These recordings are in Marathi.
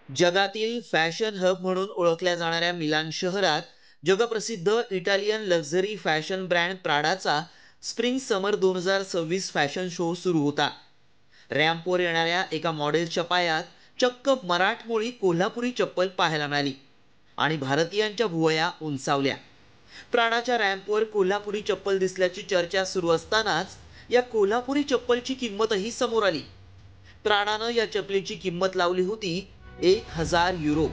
जगातील फॅशन हब म्हणून ओळखल्या जाणाऱ्या मिलान शहरात जगप्रसिद्ध इटालियन लक्झरी फॅशन ब्रँड प्राडाचा स्प्रिंग समर 2026 फॅशन शो सुरू होता. रॅम्पवर येणाऱ्या एका मॉडेलच्या पायात चक्क मराठमोळी कोल्हापुरी चप्पल पाहायला मिळाली आणि भारतीयांच्या भुवया उंचावल्या. प्राडाच्या रॅम्पवर कोल्हापुरी चप्पल दिसल्याची चर्चा सुरू असतानाच या कोल्हापुरी चप्पलची किंमतही समोर आली. प्राडानं या चपलीची किंमत लावली होती €1,000,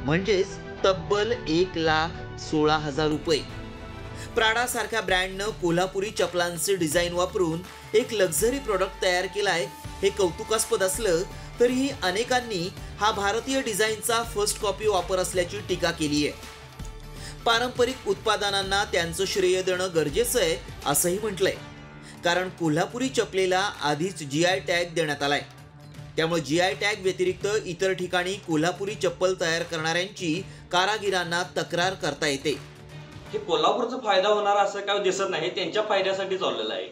म्हणजेच तब्बल 1,16,000 रुपये. प्राडा सारख्या ब्रँडनं कोल्हापुरी चपलांचे डिझाईन वापरून एक लक्झरी प्रोडक्ट तयार केलाय हे कौतुकास्पद असलं तरीही अनेकांनी हा भारतीय डिझाईनचा फर्स्ट कॉपी वापर असल्याची टीका केली आहे. पारंपरिक उत्पादनांना त्यांचं श्रेय देणं गरजेचं आहे असंही म्हटलंय, कारण कोल्हापुरी चपलेला आधीच GI टॅग देण्यात आलाय. त्यामुळे GI टॅग व्यतिरिक्त इतर ठिकाणी कोल्हापुरी चप्पल तयार करणाऱ्यांची कारागिरांना तक्रार करता येते. हे कोल्हापूरचा फायदा होणार असं काय दिसत नाही, त्यांच्या फायद्यासाठी चाललेलं आहे.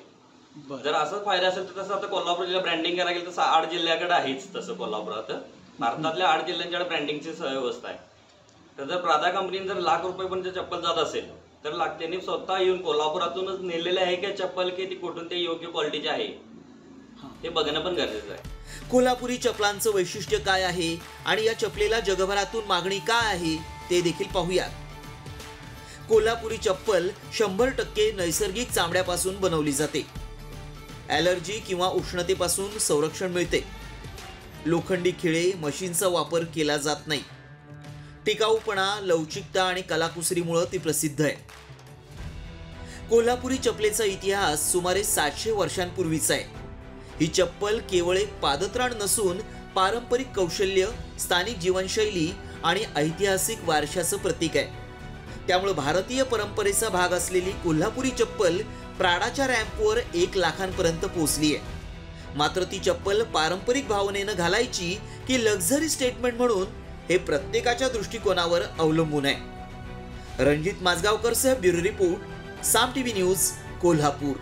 जर असाच फायदा असेल तर तसं आता कोल्हापूर जिल्हा ब्रँडिंग करायला गेलं तसं 8 जिल्ह्याकडे आहेच. तसं कोल्हापुरात भारतातल्या 8 जिल्ह्यांच्याकडे ब्रँडिंगची व्यवस्था आहे. तर जर प्रादा कंपनीने जर ₹1,00,000 चप्पल जात असेल तर त्यांनी स्वतः येऊन कोल्हापुरातूनच नेलेले आहे की चप्पल की ती कुठून ते योग्य क्वालिटीची आहे हे बघणं पण गरजेचं आहे. कोल्हापुरी चपलांचं वैशिष्ट्य काय आहे आणि या चपलेला जगभरातून मागणी काय आहे ते देखील पाहूया. कोल्हापुरी चप्पल 100% नैसर्गिक चामड्यापासून बनवली जाते. ॲलर्जी किंवा उष्णतेपासून संरक्षण मिळते. लोखंडी खिळे, मशीनचा वापर केला जात नाही. टिकाऊपणा, लवचिकता आणि कलाकुसरीमुळे ती प्रसिद्ध आहे. कोल्हापुरी चपलेचा इतिहास सुमारे 700 वर्षांपूर्वीचा आहे. ही चप्पल केवळ एक पादत्राण नसून पारंपरिक कौशल्य, स्थानिक जीवनशैली आणि ऐतिहासिक वारशाचं प्रतीक आहे. त्यामुळे भारतीय परंपरेचा भाग असलेली कोल्हापुरी चप्पल प्राडाच्या रॅम्पवर 1,00,000पर्यंत पोहोचली आहे. मात्र ती चप्पल पारंपरिक भावनेनं घालायची की लक्झरी स्टेटमेंट म्हणून हे प्रत्येकाच्या दृष्टिकोनावर अवलंबून आहे. रणजित माजगावकर सह ब्युरो रिपोर्ट, साम टीव्ही न्यूज, कोल्हापूर.